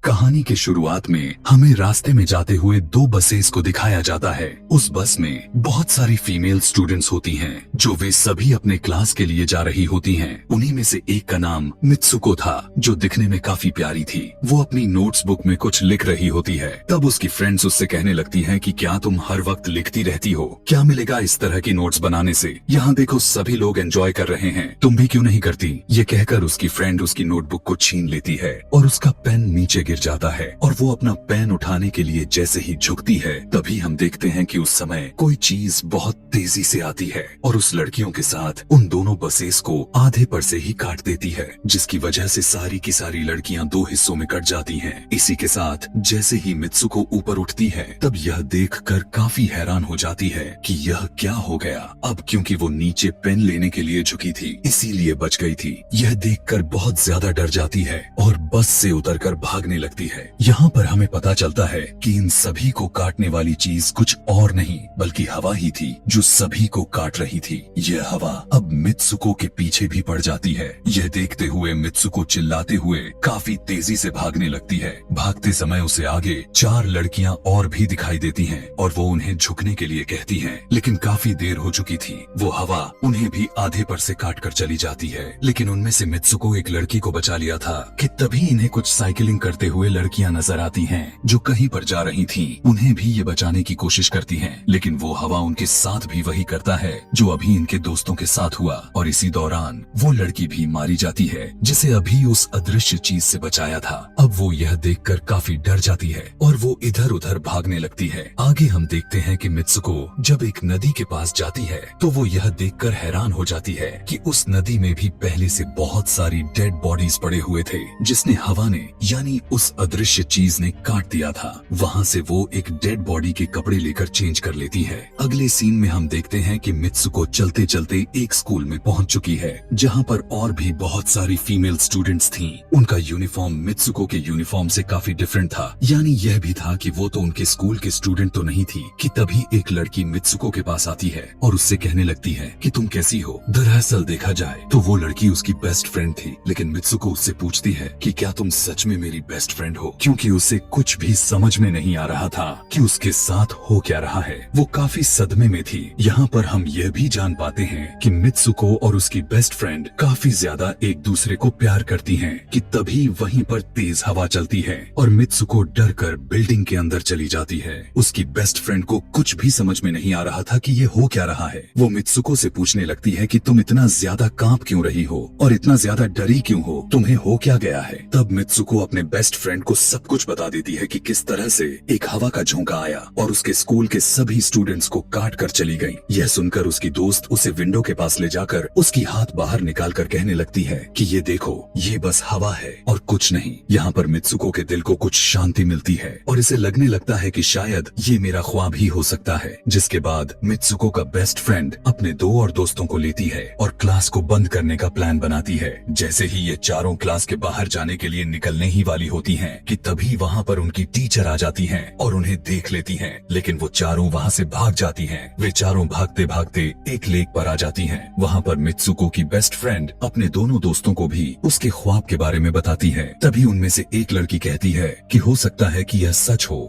कहानी के शुरुआत में हमें रास्ते में जाते हुए दो बसेस को दिखाया जाता है। उस बस में बहुत सारी फीमेल स्टूडेंट्स होती हैं, जो वे सभी अपने क्लास के लिए जा रही होती हैं। उन्हीं में से एक का नाम मित्सुको था, जो दिखने में काफी प्यारी थी। वो अपनी नोट्स बुक में कुछ लिख रही होती है। तब उसकी फ्रेंड्स उससे कहने लगती हैं कि क्या तुम हर वक्त लिखती रहती हो? क्या मिलेगा इस तरह की नोट्स बनाने से? यहाँ देखो सभी लोग एंजॉय कर रहे हैं, तुम भी क्यों नहीं करती? ये कहकर उसकी फ्रेंड उसकी नोटबुक को छीन लेती है और उसका पेन नीचे गिर जाता है और वो अपना पेन उठाने के लिए जैसे ही झुकती है, तभी हम देखते हैं कि उस समय कोई चीज बहुत तेजी से आती है और उस लड़कियों के साथ उन दोनों बसेस को आधे पर से ही काट देती है, जिसकी वजह से सारी की सारी लड़कियां दो हिस्सों में कट जाती हैं। इसी के साथ जैसे ही मित्सुको ऊपर उठती है, तब यह देखकर काफी हैरान हो जाती है कि यह क्या हो गया। अब क्योंकि वो नीचे पेन लेने के लिए झुकी थी, इसीलिए बच गई थी। यह देखकर बहुत ज्यादा डर जाती है और बस से उतरकर भागने लगती है। यहाँ पर हमें पता चलता है कि इन सभी को काटने वाली चीज कुछ और नहीं बल्कि हवा ही थी, जो सभी को काट रही थी। यह हवा अब मित्सुको के पीछे भी पड़ जाती है। यह देखते हुए मित्सुको चिल्लाते हुए काफी तेजी से भागने लगती है। भागते समय उसे आगे चार लड़कियां और भी दिखाई देती हैं और वो उन्हें झुकने के लिए कहती हैं, लेकिन काफी देर हो चुकी थी। वो हवा उन्हें भी आधे पर से काट कर चली जाती है। लेकिन उनमें से मित्सुको एक लड़की को बचा लिया था कि तभी इन्हें कुछ साइकिलिंग करते हुए लड़कियां नजर आती हैं, जो कहीं पर जा रही थीं। उन्हें भी ये बचाने की कोशिश करती हैं, लेकिन वो हवा उनके साथ भी वही करता है जो अभी इनके दोस्तों के साथ हुआ। और इसी दौरान वो लड़की भी मारी जाती है, जिसे अभी उस अदृश्य चीज से बचाया था। अब वो यह देखकर काफी डर जाती है और वो इधर उधर भागने लगती है। आगे हम देखते हैं कि मित्सुको जब एक नदी के पास जाती है, तो वो यह देखकर हैरान हो जाती है कि उस नदी में भी पहले से बहुत सारी डेड बॉडीज पड़े हुए थे, जिसने हवा ने यानी उस अदृश्य चीज ने काट दिया था। वहाँ से वो एक डेड बॉडी के कपड़े लेकर चेंज कर लेती है। अगले सीन में हम देखते हैं कि मित्सुको चलते चलते एक स्कूल में पहुंच चुकी है, जहाँ पर और भी बहुत सारी फीमेल स्टूडेंट्स थीं। उनका यूनिफॉर्म मित्सुको के यूनिफॉर्म से काफी डिफरेंट था, यानी यह भी था कि वो तो उनके स्कूल के स्टूडेंट तो नहीं थी कि तभी एक लड़की मित्सुको के पास आती है और उससे कहने लगती है कि तुम कैसी हो। दरअसल देखा जाए तो वो लड़की उसकी बेस्ट फ्रेंड थी, लेकिन मित्सुको उससे पूछती है कि क्या तुम सच में मेरी बेस्ट फ्रेंड हो, क्योंकि उसे कुछ भी समझ में नहीं आ रहा था कि उसके साथ हो क्या रहा है। वो काफी सदमे में थी। यहाँ पर हम यह भी जान पाते हैं कि मित्सुको और उसकी बेस्ट फ्रेंड काफी ज्यादा एक दूसरे को प्यार करती हैं कि तभी वहीं पर तेज हवा चलती है और मित्सुको डर कर बिल्डिंग के अंदर चली जाती है। उसकी बेस्ट फ्रेंड को कुछ भी समझ में नहीं आ रहा था कि ये हो क्या रहा है। वो मित्सुको से पूछने लगती है कि तुम इतना ज्यादा कांप क्यों रही हो और इतना ज्यादा डरी क्यों हो, तुम्हें हो क्या गया है। तब मित्सुको अपने बेस्ट फ्रेंड को सब कुछ बता देती है कि किस तरह से एक हवा का झोंका आया और उसके स्कूल के सभी स्टूडेंट्स को काट कर चली गई। यह सुनकर उसकी दोस्त उसे विंडो के पास ले जाकर उसकी हाथ बाहर निकाल कर कहने लगती है कि ये देखो, ये बस हवा है और कुछ नहीं। यहाँ पर मित्सुको के दिल को कुछ शांति मिलती है और इसे लगने लगता है कि शायद ये मेरा ख्वाब ही हो सकता है। जिसके बाद मित्सुको का बेस्ट फ्रेंड अपने दो और दोस्तों को लेती है और क्लास को बंद करने का प्लान बनाती है। जैसे ही ये चारों क्लास के बाहर जाने के लिए निकलने ही वाली होती हैं कि तभी वहाँ पर उनकी टीचर आ जाती हैं और उन्हें देख लेती हैं, लेकिन वो चारों वहाँ से भाग जाती हैं। वे चारों भागते भागते एक लेक पर आ जाती हैं। वहाँ पर मित्सुको की बेस्ट फ्रेंड अपने दोनों दोस्तों को भी उसके ख्वाब के बारे में बताती है। तभी उनमें से एक लड़की कहती है कि हो सकता है कि यह सच हो,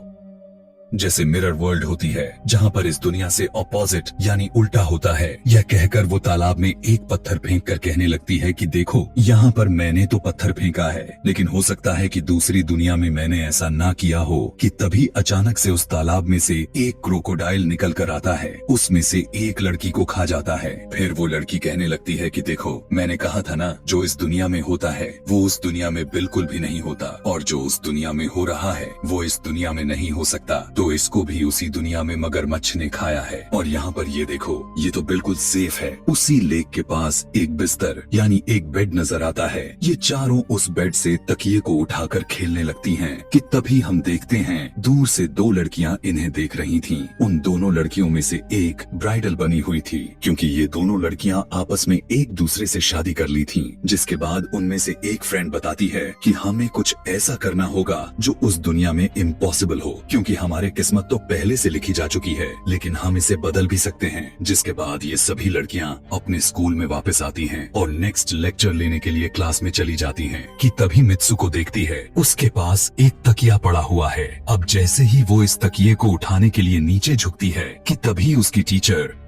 जैसे मिरर वर्ल्ड होती है जहाँ पर इस दुनिया से ऑपोजिट यानी उल्टा होता है। यह कहकर वो तालाब में एक पत्थर फेंक कर कहने लगती है कि देखो, यहाँ पर मैंने तो पत्थर फेंका है, लेकिन हो सकता है कि दूसरी दुनिया में मैंने ऐसा ना किया हो। कि तभी अचानक से उस तालाब में से एक क्रोकोडाइल निकल कर आता है, उसमें से एक लड़की को खा जाता है। फिर वो लड़की कहने लगती है कि देखो, मैंने कहा था ना, जो इस दुनिया में होता है वो उस दुनिया में बिल्कुल भी नहीं होता, और जो उस दुनिया में हो रहा है वो इस दुनिया में नहीं हो सकता। तो इसको भी उसी दुनिया में मगरमच्छ ने खाया है। और यहाँ पर ये देखो, ये तो बिल्कुल सेफ है। उसी लेक के पास एक बिस्तर यानी एक बेड नजर आता है। ये चारों उस बेड से तकिए को उठाकर खेलने लगती हैं कि तभी हम देखते हैं दूर से दो लड़कियां इन्हें देख रही थीं। उन दोनों लड़कियों में से एक ब्राइडल बनी हुई थी, क्योंकि ये दोनों लड़कियां आपस में एक दूसरे से शादी कर ली थीं। जिसके बाद उनमें से एक फ्रेंड बताती है कि हमें कुछ ऐसा करना होगा जो उस दुनिया में इम्पॉसिबल हो, क्योंकि हमारे किस्मत तो पहले से लिखी जा चुकी है, लेकिन हम इसे बदल भी सकते हैं। जिसके बाद ये सभी लड़कियां अपने स्कूल में वापस आती हैं और नेक्स्ट लेक्चर लेने के लिए क्लास में चली जाती हैं कि तभी मित्सुको देखती है उसके पास एक तकिया पड़ा हुआ है। अब जैसे ही वो इस तकिए को उठाने के लिए नीचे झुकती है कि तभी उसकी टीचर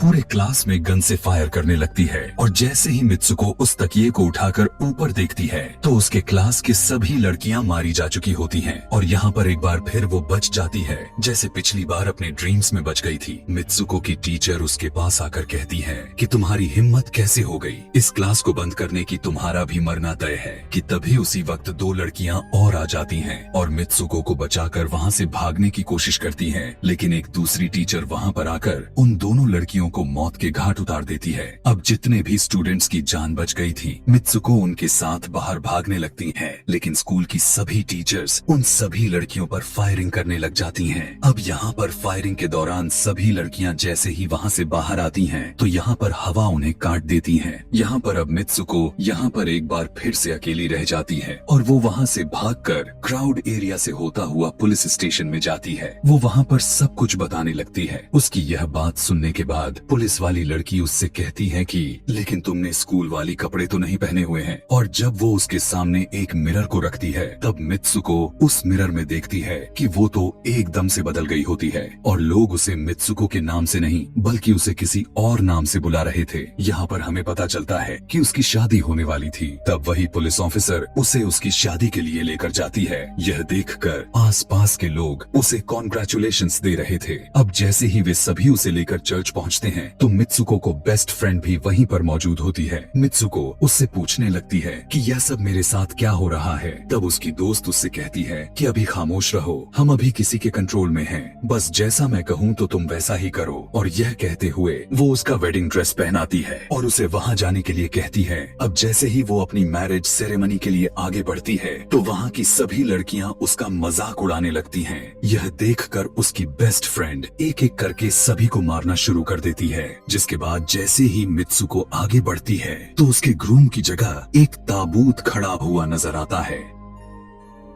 पूरे क्लास में गन से फायर करने लगती है और जैसे ही मित्सुको उस तकिए को उठाकर ऊपर देखती है तो उसके क्लास की सभी लड़कियां मारी जा चुकी होती हैं और यहाँ पर एक बार फिर वो बच जाती है जैसे पिछली बार अपने ड्रीम्स में बच गई थी। मित्सुको की टीचर उसके पास आकर कहती है कि तुम्हारी हिम्मत कैसे हो गई, इस क्लास को बंद करने की, तुम्हारा भी मरना तय है। कि तभी उसी वक्त दो लड़कियां और आ जाती हैं और मित्सुको को बचाकर वहाँ से भागने की कोशिश करती हैं, लेकिन एक दूसरी टीचर वहाँ पर आकर उन दोनों लड़कियों को मौत के घाट उतार देती है। अब जितने भी स्टूडेंट्स की जान बच गई थी, मित्सुको उनके साथ बाहर भागने लगती है, लेकिन स्कूल की सभी टीचर्स उन सभी लड़कियों पर फायरिंग करने लग जाती हैं। अब यहाँ पर फायरिंग के दौरान सभी लड़कियां जैसे ही वहाँ से बाहर आती हैं, तो यहाँ पर हवा उन्हें काट देती है। यहाँ पर अब मित्सुको यहाँ पर एक बार फिर से अकेली रह जाती है और वो वहाँ से भागकर क्राउड एरिया से होता हुआ पुलिस स्टेशन में जाती है। वो वहाँ पर सब कुछ बताने लगती है। उसकी यह बात सुनने के बाद पुलिस वाली लड़की उससे कहती है कि लेकिन तुमने स्कूल वाली कपड़े तो नहीं पहने हुए हैं। और जब वो उसके सामने एक मिरर को रखती है तब मित्सुको उस मिरर में देखती है कि वो तो एकदम से बदल गई होती है और लोग उसे मित्सुको के नाम से नहीं बल्कि उसे किसी और नाम से बुला रहे थे। यहाँ पर हमें पता चलता है कि उसकी शादी होने वाली थी। तब वही पुलिस ऑफिसर उसे उसकी शादी के लिए लेकर जाती है। यह देखकर आसपास के लोग उसे कॉन्ग्रेचुलेशंस दे रहे थे। अब जैसे ही वे सभी उसे लेकर चर्च पहुँचते हैं तो मित्सुको को बेस्ट फ्रेंड भी वहीं पर मौजूद होती है। मित्सुको उससे पूछने लगती है कि यह सब मेरे साथ क्या हो रहा है। तब उसकी दोस्त उससे कहती है कि अभी खामोश रहो, हम अभी किसी के कंट्रोल में हैं, बस जैसा मैं कहूँ तो तुम वैसा ही करो। और यह कहते हुए वो उसका वेडिंग ड्रेस पहनाती है और उसे वहाँ जाने के लिए कहती है। अब जैसे ही वो अपनी मैरिज सेरेमनी के लिए आगे बढ़ती है तो वहाँ की सभी लड़कियाँ उसका मजाक उड़ाने लगती हैं। यह देखकर उसकी बेस्ट फ्रेंड एक एक करके सभी को मारना शुरू कर देती है। जिसके बाद जैसे ही मित्सुको आगे बढ़ती है तो उसके ग्रूम की जगह एक ताबूत खड़ा हुआ नजर आता है।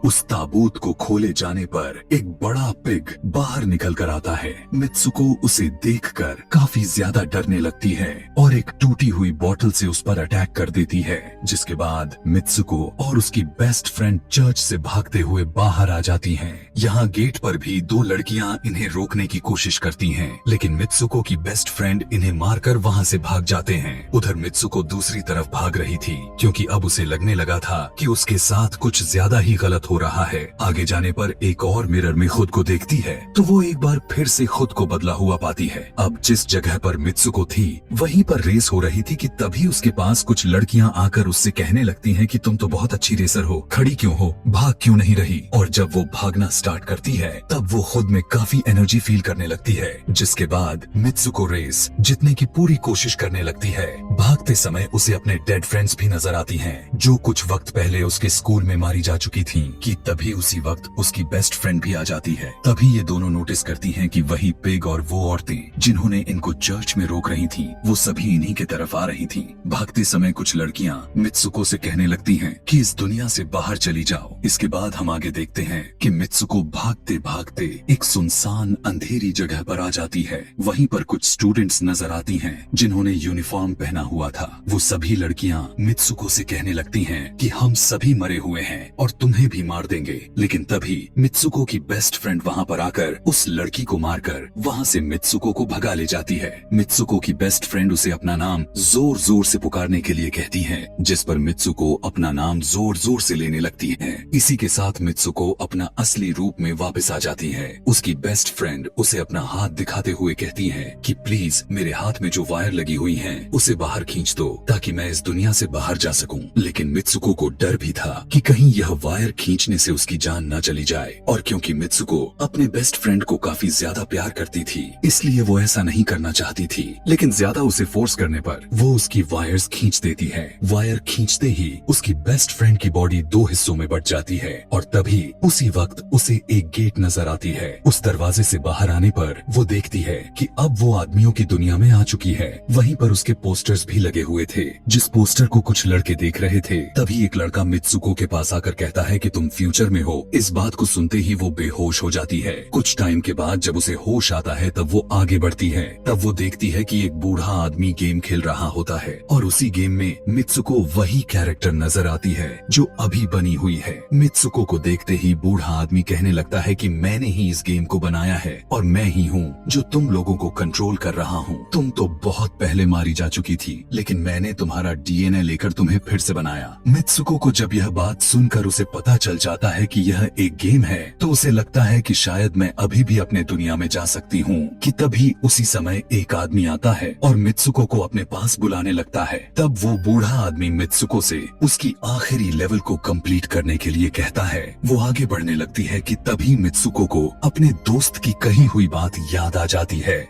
उस ताबूत को खोले जाने पर एक बड़ा पिग बाहर निकल कर आता है। मित्सुको उसे देखकर काफी ज्यादा डरने लगती है और एक टूटी हुई बोतल से उस पर अटैक कर देती है। जिसके बाद मित्सुको और उसकी बेस्ट फ्रेंड चर्च से भागते हुए बाहर आ जाती हैं। यहाँ गेट पर भी दो लड़कियाँ इन्हें रोकने की कोशिश करती हैं, लेकिन मित्सुको की बेस्ट फ्रेंड इन्हें मारकर वहाँ से भाग जाते हैं। उधर मित्सुको दूसरी तरफ भाग रही थी क्योंकि अब उसे लगने लगा था कि उसके साथ कुछ ज्यादा ही गलत हो रहा है। आगे जाने पर एक और मिरर में खुद को देखती है तो वो एक बार फिर से खुद को बदला हुआ पाती है। अब जिस जगह पर मित्सुको थी वहीं पर रेस हो रही थी कि तभी उसके पास कुछ लड़कियां आकर उससे कहने लगती हैं कि तुम तो बहुत अच्छी रेसर हो, खड़ी क्यों हो, भाग क्यों नहीं रही। और जब वो भागना स्टार्ट करती है तब वो खुद में काफी एनर्जी फील करने लगती है। जिसके बाद मित्सुको रेस जीतने की पूरी कोशिश करने लगती है। भागते समय उसे अपने डेड फ्रेंड्स भी नजर आती हैं जो कुछ वक्त पहले उसके स्कूल में मारी जा चुकी थी। कि तभी उसी वक्त उसकी बेस्ट फ्रेंड भी आ जाती है। तभी ये दोनों नोटिस करती हैं कि वही पिग और वो औरतें जिन्होंने इनको चर्च में रोक रही थी वो सभी इन्हीं की तरफ आ रही थी। भागते समय कुछ लड़कियां मित्सुको से कहने लगती हैं कि इस दुनिया से बाहर चली जाओ। इसके बाद हम आगे देखते हैं कि मित्सुको भागते भागते एक सुनसान अंधेरी जगह पर आ जाती है। वहीं पर कुछ स्टूडेंट्स नजर आती हैं जिन्होंने यूनिफॉर्म पहना हुआ था। वो सभी लड़कियां मित्सुको से कहने लगती हैं कि हम सभी मरे हुए हैं और तुम्हें भी मार देंगे। लेकिन तभी मित्सुको की बेस्ट फ्रेंड वहाँ पर आकर उस लड़की को मारकर वहाँ से मित्सुको को भगा ले जाती है। मित्सुको की बेस्ट फ्रेंड उसे अपना नाम जोर जोर से पुकारने के लिए कहती है, जिस पर मित्सुको अपना नाम जोर जोर से लेने लगती है। इसी के साथ मित्सुको अपना असली रूप में वापस आ जाती है। उसकी बेस्ट फ्रेंड उसे अपना हाथ दिखाते हुए कहती है कि प्लीज मेरे हाथ में जो वायर लगी हुई है उसे बाहर खींच दो ताकि मैं इस दुनिया से बाहर जा सकूं। लेकिन मित्सुको को डर भी था कि कहीं यह वायर खींचने से उसकी जान न चली जाए। और क्योंकि मित्सुको अपने बेस्ट फ्रेंड को काफी ज्यादा प्यार करती थी इसलिए वो ऐसा नहीं करना चाहती थी, लेकिन ज्यादा उसे फोर्स करने पर वो उसकी वायर्स खींच देती है। वायर खींचते ही उसकी बेस्ट फ्रेंड की बॉडी दो हिस्सों में बट जाती है और तभी उसी वक्त उसे एक गेट नजर आती है। उस दरवाजे से बाहर आने पर वो देखती है कि अब वो आदमियों की दुनिया में आ चुकी है। वहीं पर उसके पोस्टर्स भी लगे हुए थे। जिस पोस्टर को कुछ लड़के देख रहे थे तभी एक लड़का मित्सुको के पास आकर कहता है कि तुम फ्यूचर में हो। इस बात को सुनते ही वो बेहोश हो जाती है। कुछ टाइम के बाद जब उसे होश आता है तब वो आगे बढ़ती है। तब वो देखती है कि एक बूढ़ा आदमी गेम खेल रहा होता है और उसी गेम में मित्सुको वही कैरेक्टर नजर आती है जो अभी बनी हुई है। मित्सुको को देखते ही बूढ़ा आदमी कहने लगता है कि मैंने ही इस गेम को बनाया है और मैं ही हूँ जो तुम लोगों को कंट्रोल कर रहा हूँ। तुम तो बहुत पहले मारी जा चुकी थी, लेकिन मैंने तुम्हारा डीएनए लेकर तुम्हें फिर से बनाया। मित्सुको को जब यह बात सुनकर उसे पता चल जाता है कि यह एक गेम है तो उसे लगता है कि शायद मैं अभी भी अपने दुनिया में जा सकती हूँ कि तभी उसी समय एक आदमी आता है और मित्सुको को अपने पास बुलाने लगता है। तब वो बूढ़ा आदमी मित्सुको से उसकी आखिरी लेवल को कंप्लीट करने के लिए कहता है। वो आगे बढ़ने लगती है कि तभी मित्सुको को अपने दोस्त की कही हुई बात याद आ जाती है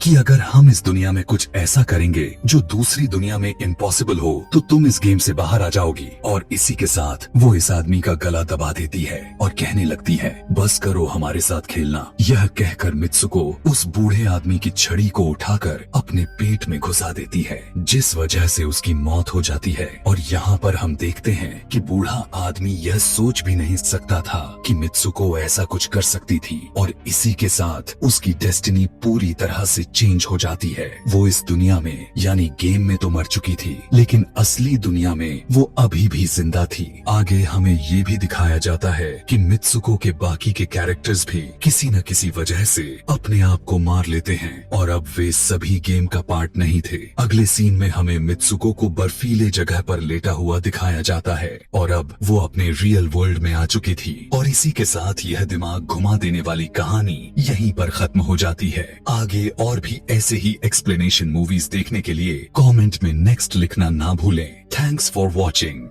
कि अगर हम इस दुनिया में कुछ ऐसा करेंगे जो दूसरी दुनिया में इम्पॉसिबल हो तो तुम इस गेम से बाहर आ जाओगी। और इसी के साथ वो इस आदमी का गला दबा देती है और कहने लगती है बस करो हमारे साथ खेलना। यह कहकर मित्सुको उस बूढ़े आदमी की छड़ी को उठाकर अपने पेट में घुसा देती है, जिस वजह से उसकी मौत हो जाती है। और यहाँ पर हम देखते हैं कि बूढ़ा आदमी यह सोच भी नहीं सकता था कि मित्सुको ऐसा कुछ कर सकती थी और इसी के साथ उसकी डेस्टिनी पूरी तरह से चेंज हो जाती है। वो इस दुनिया में यानी गेम में तो मर चुकी थी, लेकिन असली दुनिया में वो अभी भी जिंदा थी। आगे हमें ये भी दिखाया जाता है कि मित्सुको के बाकी के कैरेक्टर्स भी किसी न किसी वजह से अपने आप को मार लेते हैं और अब वे सभी गेम का पार्ट नहीं थे। अगले सीन में हमें मित्सुको को बर्फीले जगह पर लेटा हुआ दिखाया जाता है और अब वो अपने रियल वर्ल्ड में आ चुकी थी। और इसी के साथ यह दिमाग घुमा देने वाली कहानी यहीं पर खत्म हो जाती है। आगे और भी ऐसे ही एक्सप्लेनेशन मूवीज देखने के लिए कमेंट में नेक्स्ट लिखना ना भूलें। Thanks for watching.